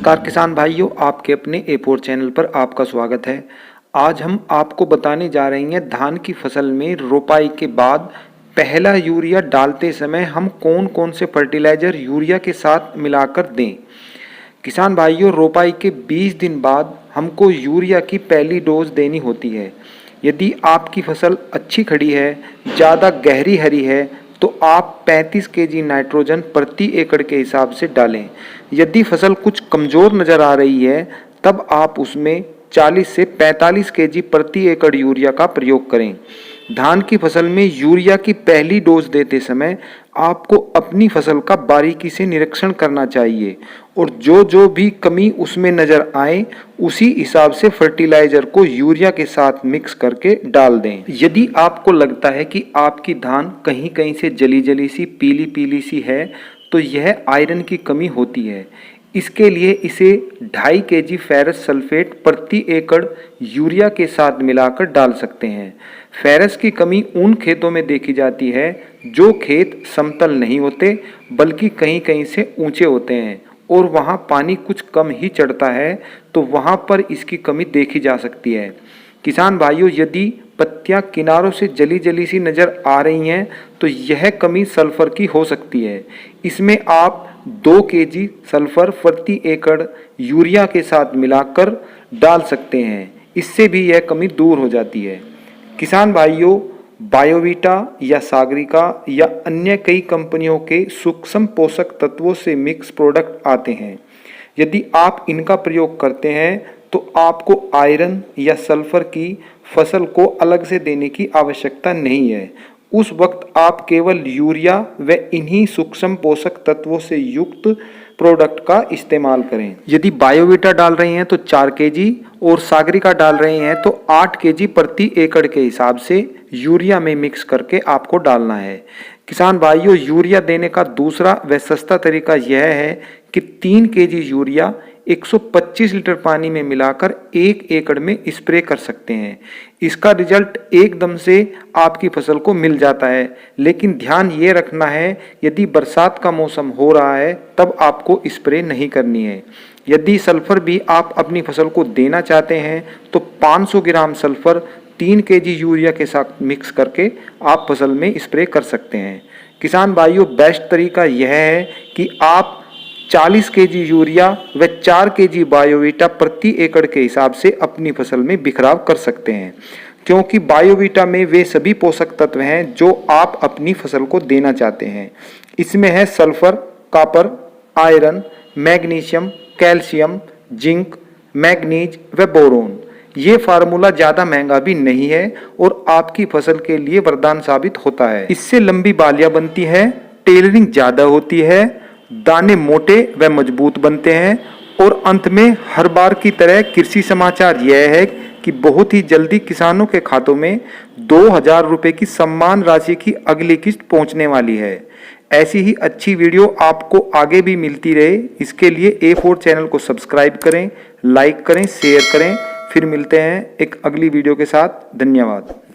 नमस्कार किसान भाइयों, आपके अपने A4 चैनल पर आपका स्वागत है। आज हम आपको बताने जा रहे हैं धान की फसल में रोपाई के बाद पहला यूरिया डालते समय हम कौन कौन से फर्टिलाइज़र यूरिया के साथ मिलाकर दें। किसान भाइयों, रोपाई के 20 दिन बाद हमको यूरिया की पहली डोज देनी होती है। यदि आपकी फसल अच्छी खड़ी है, ज़्यादा गहरी हरी है, तो आप 35 केजी नाइट्रोजन प्रति एकड़ के हिसाब से डालें। यदि फसल कुछ कमज़ोर नज़र आ रही है, तब आप उसमें 40 से 45 केजी प्रति एकड़ यूरिया का प्रयोग करें। धान की फसल में यूरिया की पहली डोज देते समय आपको अपनी फसल का बारीकी से निरीक्षण करना चाहिए और जो भी कमी उसमें नज़र आए उसी हिसाब से फर्टिलाइज़र को यूरिया के साथ मिक्स करके डाल दें। यदि आपको लगता है कि आपकी धान कहीं कहीं से जली जली सी पीली पीली सी है, तो यह आयरन की कमी होती है। इसके लिए इसे 2.5 केजी फेरस सल्फेट प्रति एकड़ यूरिया के साथ मिलाकर डाल सकते हैं। फेरस की कमी उन खेतों में देखी जाती है जो खेत समतल नहीं होते बल्कि कहीं कहीं से ऊंचे होते हैं और वहां पानी कुछ कम ही चढ़ता है, तो वहां पर इसकी कमी देखी जा सकती है। किसान भाइयों, यदि पत्तियां किनारों से जली जली सी नज़र आ रही हैं, तो यह कमी सल्फर की हो सकती है। इसमें आप 2 केजी सल्फर प्रति एकड़ यूरिया के साथ मिलाकर डाल सकते हैं। इससे भी यह कमी दूर हो जाती है। किसान भाइयों, बायोवीटा या सागरिका या अन्य कई कंपनियों के सूक्ष्म पोषक तत्वों से मिक्स प्रोडक्ट आते हैं। यदि आप इनका प्रयोग करते हैं तो आपको आयरन या सल्फर की फसल को अलग से देने की आवश्यकता नहीं है। उस वक्त आप केवल यूरिया व इन्हीं सूक्ष्म पोषक तत्वों से युक्त प्रोडक्ट का इस्तेमाल करें। यदि बायोवीटा डाल रहे हैं तो 4 केजी और सागरिका डाल रहे हैं तो 8 केजी प्रति एकड़ के हिसाब से यूरिया में मिक्स करके आपको डालना है। किसान भाइयों, यूरिया देने का दूसरा व सस्ता तरीका यह है कि 3 केजी यूरिया 125 लीटर पानी में मिलाकर 1 एकड़ में स्प्रे कर सकते हैं। इसका रिजल्ट एकदम से आपकी फसल को मिल जाता है, लेकिन ध्यान ये रखना है यदि बरसात का मौसम हो रहा है तब आपको स्प्रे नहीं करनी है। यदि सल्फर भी आप अपनी फसल को देना चाहते हैं तो 500 ग्राम सल्फर 3 केजी यूरिया के साथ मिक्स करके आप फसल में स्प्रे कर सकते हैं। किसान भाइयों, बेस्ट तरीका यह है कि आप 40 केजी यूरिया व 4 केजी बायोवीटा प्रति एकड़ के हिसाब से अपनी फसल में बिखराव कर सकते हैं, क्योंकि बायोवीटा में वे सभी पोषक तत्व हैं जो आप अपनी फसल को देना चाहते हैं। इसमें है sulphur, copper, iron, magnesium, calcium, zinc, manganese व बोरोन। ये फार्मूला ज़्यादा महंगा भी नहीं है और आपकी फसल के लिए वरदान साबित होता है। इससे लंबी बालियां बनती है, टेलरिंग ज़्यादा होती है, दाने मोटे व मजबूत बनते हैं और अंत में हर बार की तरह कृषि समाचार यह है कि बहुत ही जल्दी किसानों के खातों में 2000 रुपये की सम्मान राशि की अगली किस्त पहुंचने वाली है। ऐसी ही अच्छी वीडियो आपको आगे भी मिलती रहे, इसके लिए A4 चैनल को सब्सक्राइब करें, लाइक करें, शेयर करें। फिर मिलते हैं एक अगली वीडियो के साथ। धन्यवाद।